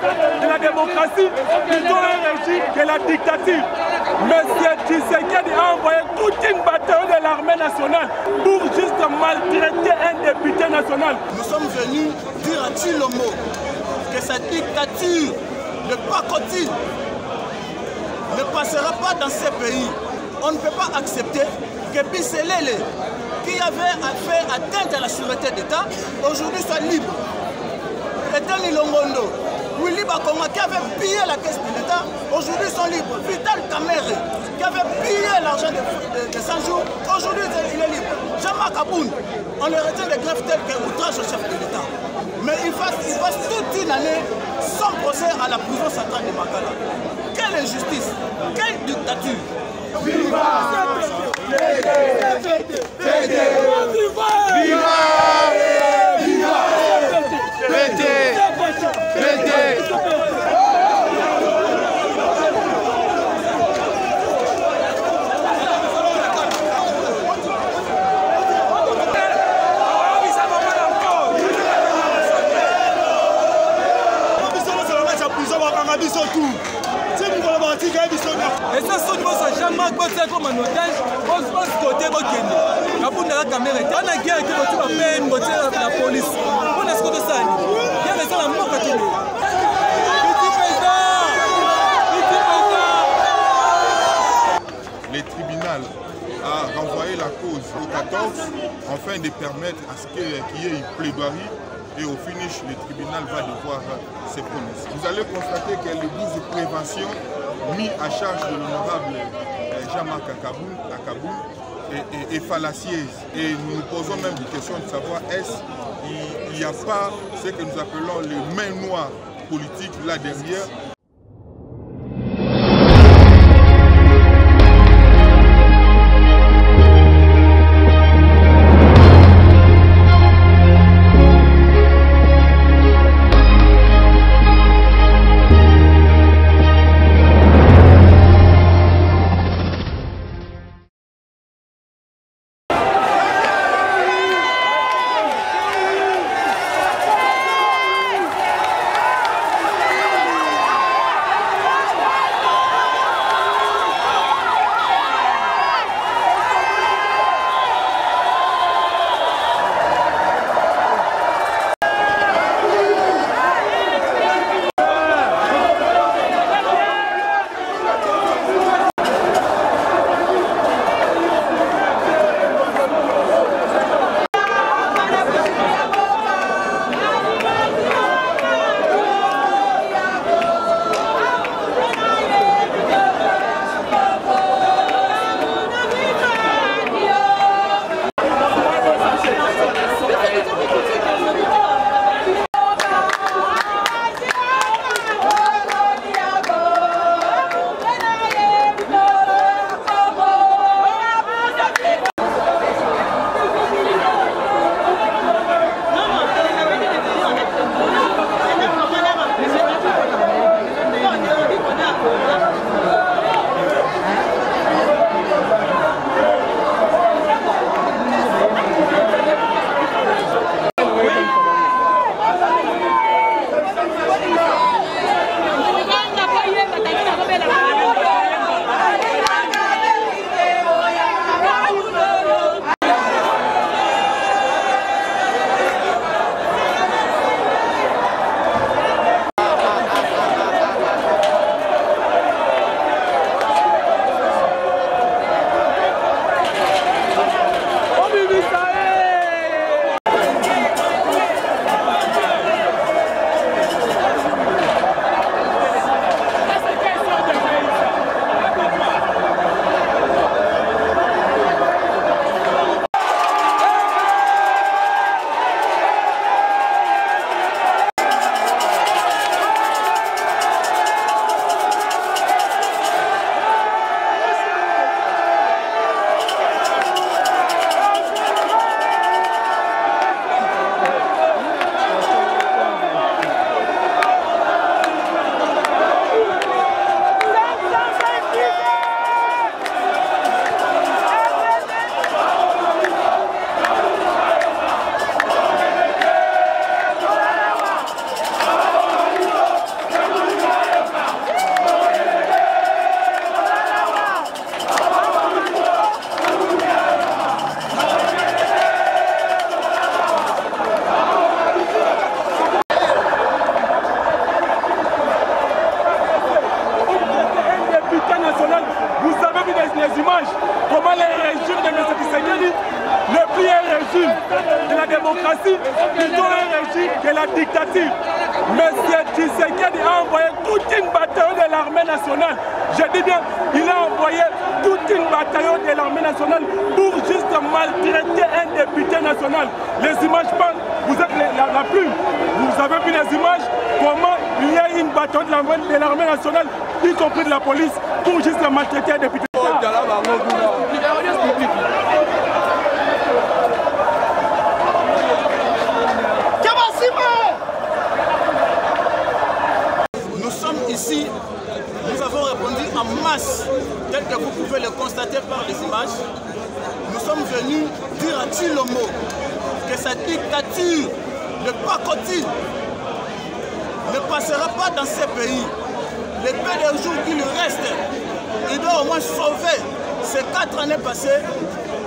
de la démocratie, plutôt un régime de la dictature. Monsieur Tshisekedi a envoyé toute une bataille de l'armée nationale pour juste maltraiter un député national. Nous sommes venus dire à Tshilombo que cette dictature de pacotille ne passera pas dans ces pays. On ne peut pas accepter que Biselele, qui avait fait atteinte à la sûreté d'État, aujourd'hui soit libre. Eteni Longondo, Willy Bakonga, qui avait pillé la caisse de l'État, aujourd'hui sont libres. Vital Kamere, qui avait pillé l'argent de 100 jours, aujourd'hui il est libre. Jean-Marc Aboun, on le retient des grèves telles que outrage au chef de l'État. Mais il passe toute une année sans procès à la prison centrale de Makala. Quelle injustice, quelle dictature! Viva! Et ça, c'est ça, jamais comme un otage, on se côté de Kenya. Quand on a la caméra, on a guerre qui va tout peine, la police. On a ce que ça. Il y a des gens à mort à Kenya. Le tribunal a renvoyé la cause au 14 afin de permettre à ce qu'il y ait une plaidoirie. Et au finish, le tribunal va devoir se prononcer. Vous allez constater que les 12 préventions mis à charge de l'honorable Jean-Marc Akaboun est fallacieuse. Et nous nous posons même des questions de savoir est-ce qu'il n'y a pas ce que nous appelons les mains noires politiques là derrière. démocratie n'est plus un régime de la démocratie, plutôt un régime de la dictature. Monsieur Tshisekedi a envoyé toute une bataillon de l'armée nationale. Je dis bien, il a envoyé toute une bataillon de l'armée nationale pour juste maltraiter un député national. Les images parlent, vous êtes la plume. Vous avez vu les images, comment il y a une bataillon de l'armée nationale, y compris de la police, pour juste maltraiter un député. Nous sommes ici, nous avons répondu en masse, tel que vous pouvez le constater par les images. Nous sommes venus dire à Tshilombo que sa dictature de pacotille ne passera pas dans ces pays. Les peu de jours qui lui restent, il doit au moins sauver ces 4 années passées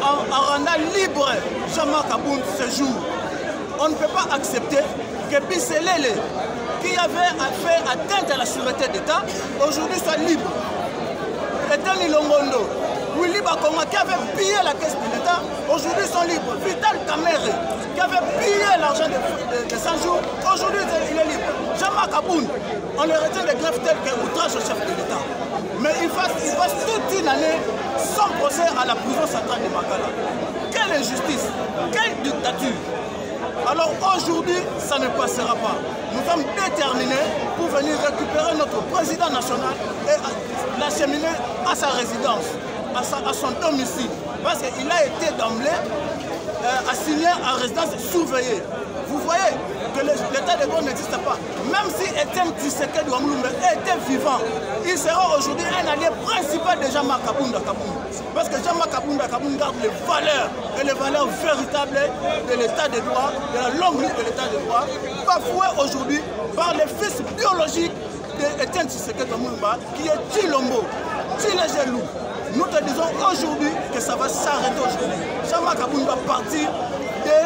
en rendant libre Jean-Marc Aboun ce jour. On ne peut pas accepter que Bisselele, qui avait fait atteinte à la sûreté d'État, aujourd'hui soit libre. Etani Longondo, Willy Bakonga, qui avait pillé la caisse de l'État, aujourd'hui sont libres. Vital Kamere, qui avait pillé l'argent de 100 jours, aujourd'hui il est libre. Jean-Marc Aboun, on le retient de grèves telles que outrage au chef de l'État. Mais il passe toute une année sans procès à la prison centrale de Makala. Quelle injustice, quelle dictature! Alors aujourd'hui, ça ne passera pas. Nous sommes déterminés pour venir récupérer notre président national et l'acheminer à sa résidence, à son domicile. Parce qu'il a été d'emblée assigné à résidence surveillée. Vous voyez que l'état de droit n'existe pas. Même si Etienne Tshisekedi Wamulumbe était vivant, il sera aujourd'hui un allié principal de Jean-Marc Aboun. Parce que Jean-Marc Aboun garde les valeurs, et les valeurs véritables de l'état de droit, de la longue lutte de l'état de droit, bafouées aujourd'hui par les fils biologiques d'Etienne Tshisekedi Wamulumbe, qui est Tshilombo, Tshilejelu. Nous te disons aujourd'hui que ça va s'arrêter aujourd'hui. Jean-Marc Aboun va partir de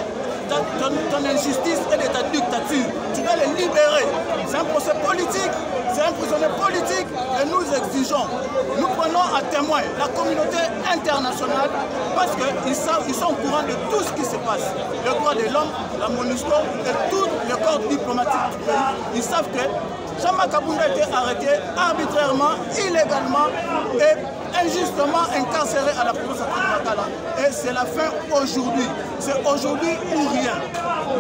ton injustice et de ta dictature. Tu dois les libérer. C'est un procès politique, c'est un prisonnier politique et nous exigeons, nous prenons à témoin la communauté internationale parce qu'ils sont au courant de tout ce qui se passe. Le droit de l'homme, la MONUSCO et tout le corps diplomatique du pays, ils savent que Jean-Marc Aboun a été arrêté arbitrairement, illégalement et injustement incarcéré à la prison centrale de Makala. Et c'est la fin aujourd'hui. C'est aujourd'hui ou rien.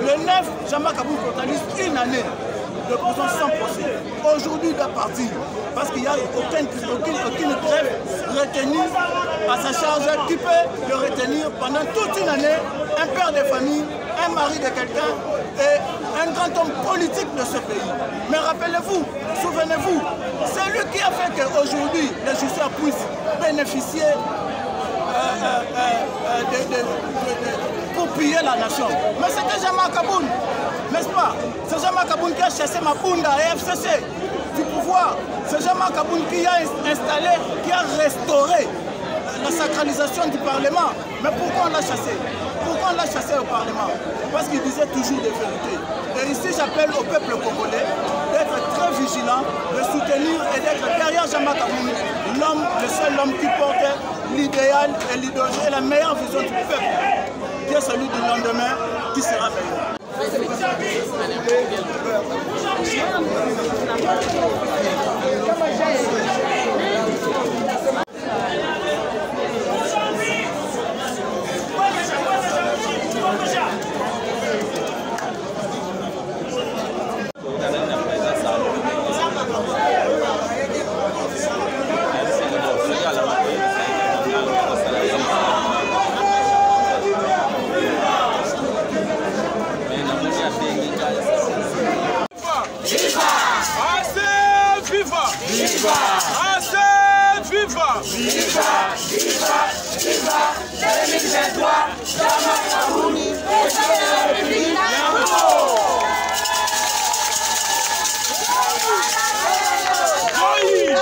Le 9, Jean-Marc Aboun totalise une année de prison sans procès. Aujourd'hui, il doit partir. Parce qu'il n'y a aucune grève retenue à sa charge qui peut le retenir pendant toute une année. Un père de famille, un mari de quelqu'un et un grand homme politique de ce pays. Mais rappelez-vous, souvenez-vous, c'est lui qui a fait qu'aujourd'hui les justiciers puissent bénéficier pour piller la nation. Mais c'était Jean-Marc Aboun, n'est-ce pas? C'est Jean-Marc Aboun qui a chassé Mapunda et FCC du pouvoir. C'est Jean-Marc Aboun qui a installé, qui a restauré la sacralisation du Parlement. Mais pourquoi on l'a chassé? Pourquoi on l'a chassé au Parlement? Parce qu'il disait toujours des vérités. Et ici, j'appelle au peuple congolais d'être très vigilant, de soutenir et d'être derrière Jean-Marc Aboun, l'homme, le seul homme qui porte l'idéal et l'idéologie et la meilleure vision du peuple, qui est celui du lendemain, qui sera meilleur. Hey!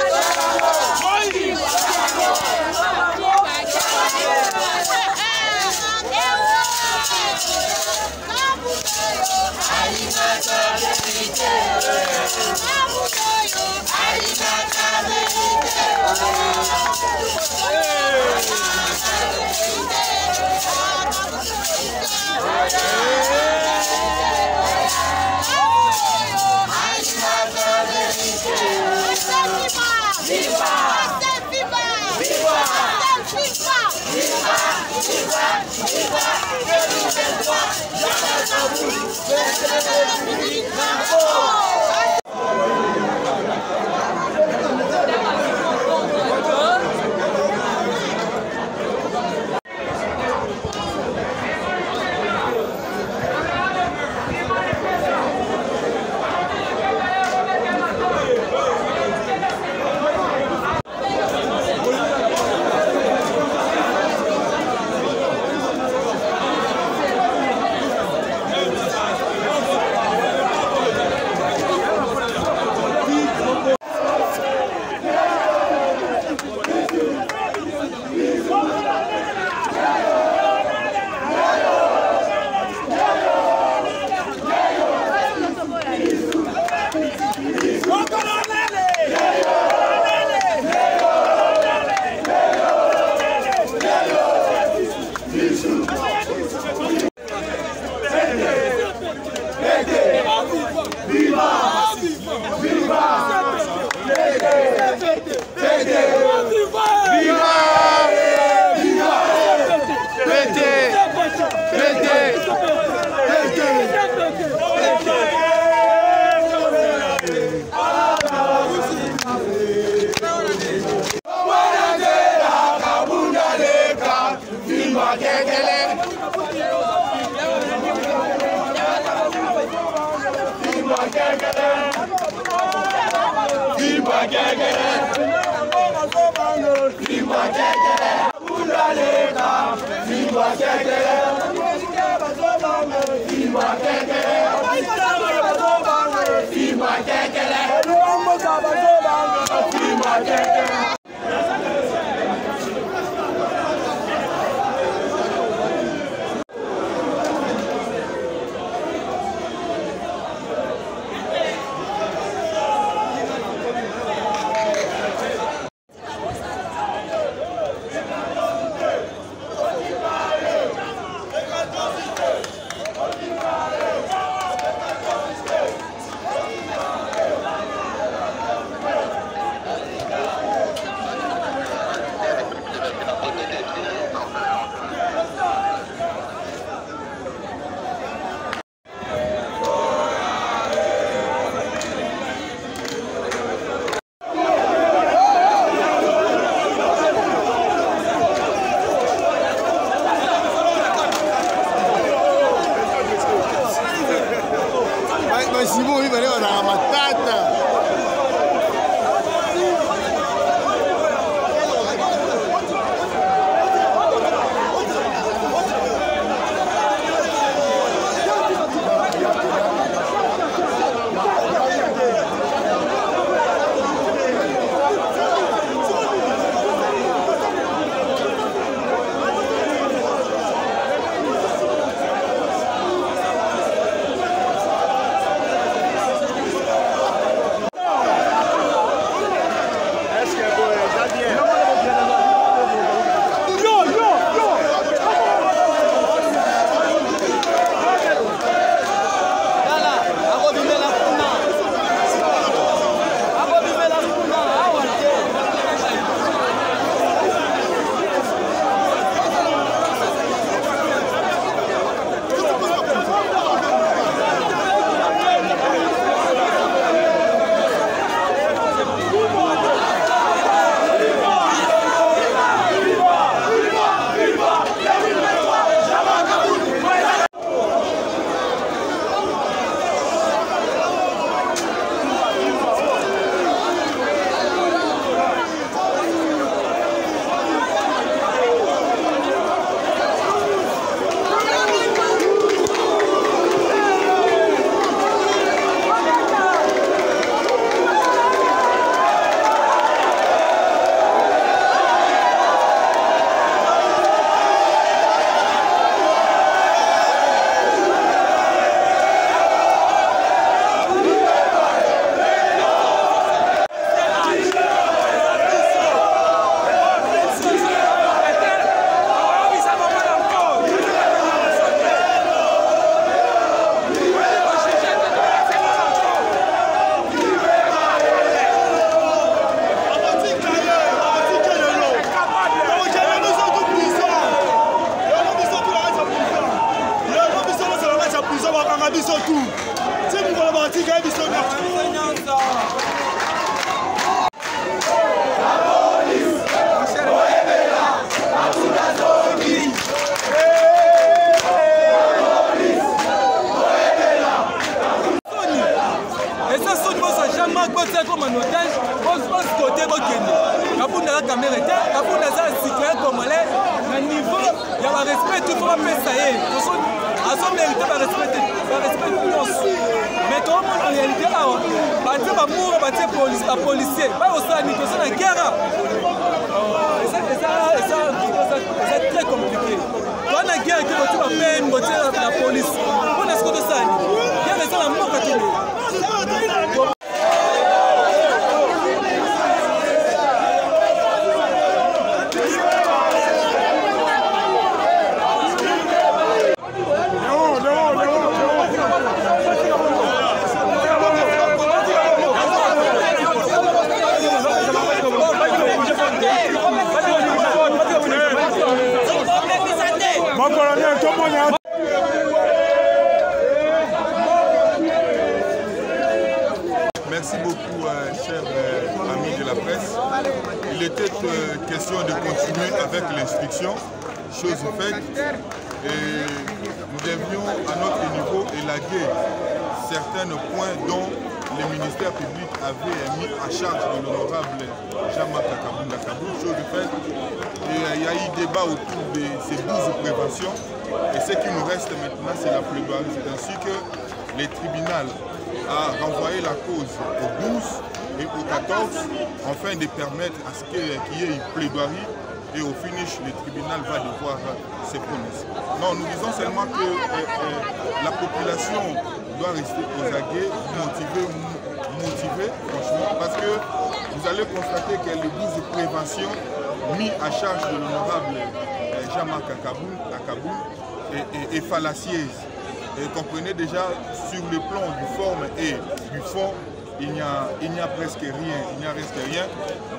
en otage, on se côté au Kabunda la caméra était, Kabunda ça citoyen congolais, le niveau, il y a un respect, tout le monde peut ça y est. À son mérite, il va respecter tout le monde. Mais tout le monde en réalité, les policiers, pas au sein de la guerre. C'est très compliqué. Quand la guerre qui va peine, la police, on est ce que ça. Il y a raison à mort à tout. Merci beaucoup, chers amis de la presse. Il était question de continuer avec l'instruction, chose faite, et nous devions à notre niveau élaguer certains points dont le ministère public avait mis à charge de l'honorable Jean-Marc Kabunda Kaboul, chose faite. Et il y a eu débat autour de ces 12 préventions, et ce qui nous reste maintenant, c'est la plaidoirie. C'est ainsi que les tribunaux a renvoyé la cause au 12 et au 14 afin de permettre à ce qu'il y ait une plaidoirie et au finish, le tribunal va devoir se prononcer. Non, nous disons seulement que la population doit rester aux aguets, motivée, franchement, parce que vous allez constater que les 12 préventions mis à charge de l'honorable Jean-Marc Kaboul est fallacieuse. Et comprenez déjà, sur le plan du forme et du fond, il n'y a presque rien,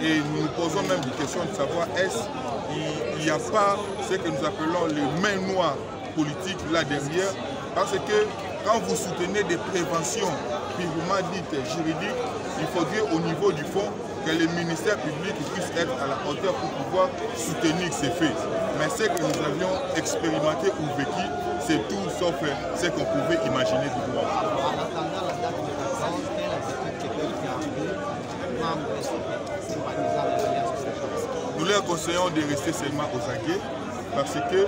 Et nous nous posons même des questions de savoir est-ce qu'il n'y a pas ce que nous appelons les mains noires politiques là derrière. Parce que quand vous soutenez des préventions purement dites juridiques, il faudrait au niveau du fond que le ministère public puisse être à la hauteur pour pouvoir soutenir ces faits. Mais ce que nous avions expérimenté ou vécu, c'est tout sauf ce qu'on pouvait imaginer du droit. Nous leur conseillons de rester seulement aux aguets parce que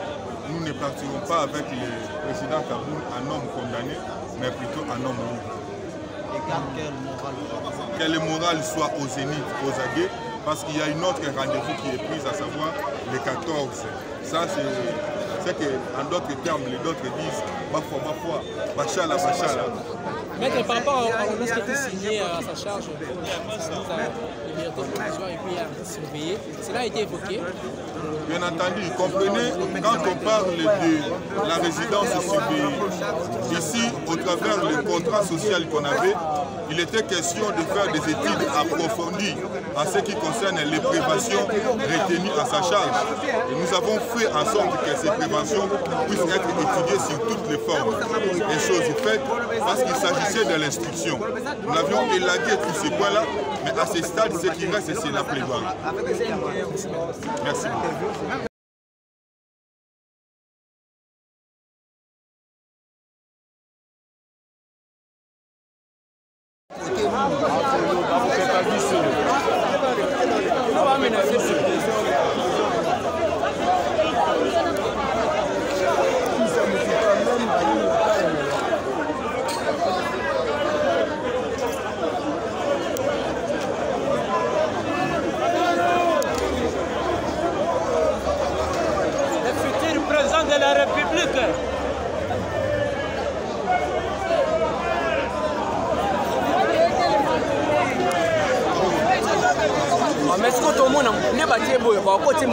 nous ne partirons pas avec le président Kaboul un homme condamné, mais plutôt un homme libre. Que le moral soit au zénith, aux aguets, parce qu'il y a une autre rendez-vous qui est prise, à savoir le 14. Ça, c'est ce qu'en d'autres termes, les autres disent Bafwa, Bachala. Maître, par rapport à l'ordonnance qui a été signée à sa charge, liberté de provisoire et puis à surveiller, cela a été évoqué. Bien entendu, comprenez, quand on parle de la résidence surveillée, ici, au travers du contrat social qu'on avait, il était question de faire des études approfondies en ce qui concerne les préventions retenues à sa charge. Et nous avons fait en sorte que ces préventions puissent être étudiées sur toutes les formes. Et chose faite, parce qu'il s'agissait de l'instruction. Nous avions élagué tous ces points-là, mais à ce stade, ce qui reste, c'est la plaidoirie. Merci beaucoup. De la République. Mais ce que tout le monde n'a pas dit, il faut que tu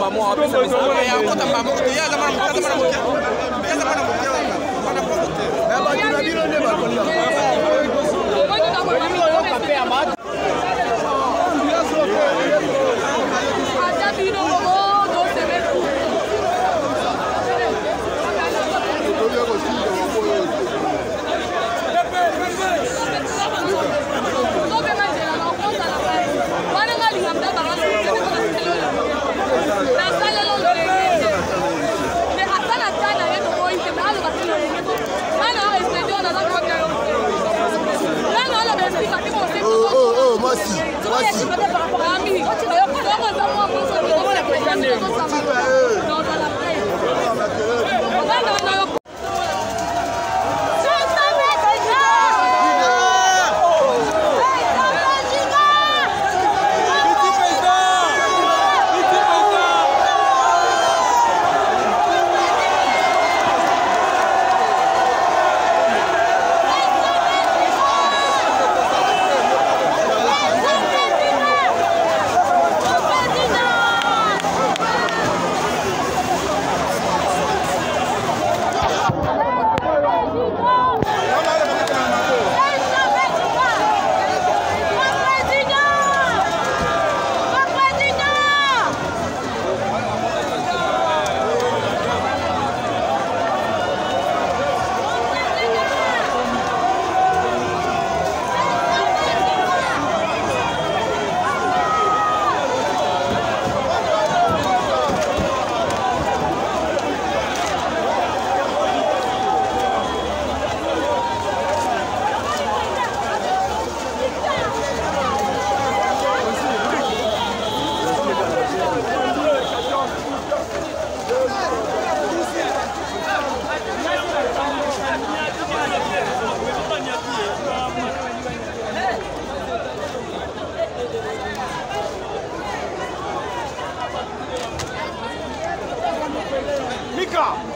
Mika